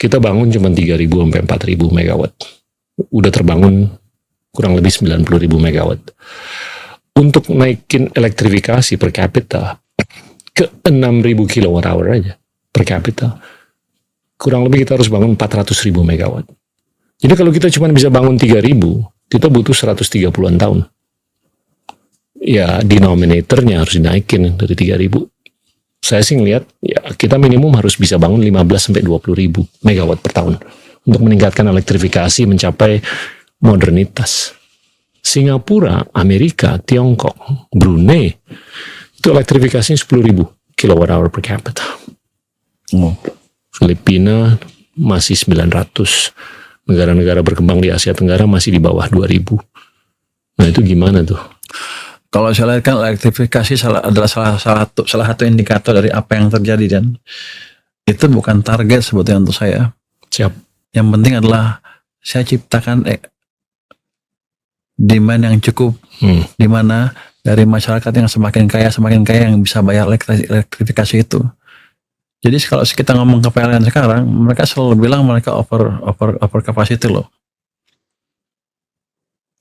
Kita bangun cuma 3.000 sampai 4.000 megawatt. Udah terbangun kurang lebih 90.000 megawatt. Untuk naikin elektrifikasi per kapita ke 6.000 kilowatt hour aja per kapita, kurang lebih kita harus bangun 400.000 megawatt. Jadi kalau kita cuma bisa bangun 3.000, kita butuh 130-an tahun. Ya, denominatornya harus dinaikin dari 3.000. Saya sih ngelihat, ya kita minimum harus bisa bangun 15-20 ribu megawatt per tahun untuk meningkatkan elektrifikasi mencapai modernitas. Singapura, Amerika, Tiongkok, Brunei, itu elektrifikasinya 10.000 kilowatt hour per capita. Filipina masih 900. Negara-negara berkembang di Asia Tenggara masih di bawah 2.000. Nah itu gimana tuh? Kalau saya lihat kan elektrifikasi adalah salah satu indikator dari apa yang terjadi, dan itu bukan target sebetulnya untuk saya. Siap. Yang penting adalah saya ciptakan demand yang cukup, di mana dari masyarakat yang semakin kaya yang bisa bayar elektrifikasi itu. Jadi kalau kita ngomong ke PLN sekarang, mereka selalu bilang mereka over capacity loh.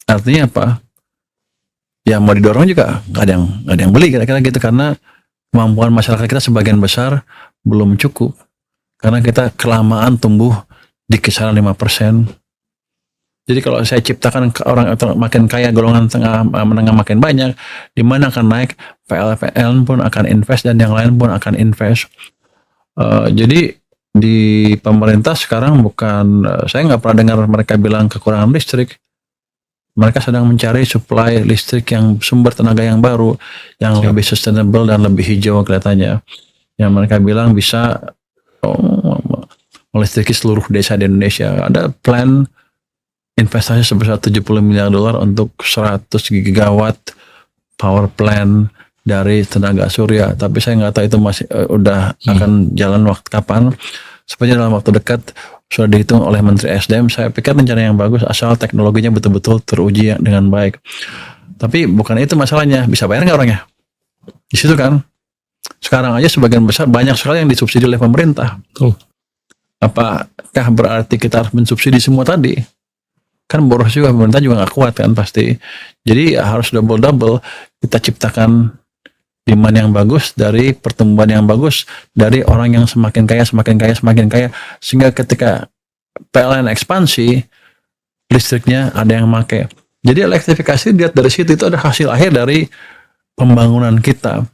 Artinya apa? Ya mau didorong juga nggak ada yang beli kira-kira gitu, karena kemampuan masyarakat kita sebagian besar belum cukup, karena kita kelamaan tumbuh di kisaran 5%. Jadi kalau saya ciptakan orang makin kaya, golongan menengah makin banyak, di mana akan naik, PLN pun akan invest dan yang lain pun akan invest. Jadi di pemerintah sekarang saya nggak pernah dengar mereka bilang kekurangan listrik. Mereka sedang mencari supply listrik yang sumber tenaga yang baru, yang lebih sustainable dan lebih hijau kelihatannya. Yang mereka bilang bisa melistriki seluruh desa di Indonesia. Ada plan investasi sebesar $70 miliar untuk 100 gigawatt power plant dari tenaga surya. Tapi saya nggak tahu itu masih akan jalan waktu kapan. Sepertinya dalam waktu dekat sudah dihitung oleh Menteri SDM. Saya pikir rencana yang bagus asal teknologinya betul-betul teruji dengan baik. Tapi bukan itu masalahnya, bisa bayar nggak orangnya? Di situ kan. Sekarang aja sebagian besar banyak sekali yang disubsidi oleh pemerintah. Apakah berarti kita harus mensubsidi semua tadi? Kan boros juga, pemerintah juga nggak kuat kan pasti. Jadi harus double kita ciptakan demand yang bagus, dari pertumbuhan yang bagus, dari orang yang semakin kaya, sehingga ketika PLN ekspansi, listriknya ada yang pakai. Jadi elektrifikasi dilihat dari situ, itu ada hasil akhir dari pembangunan kita.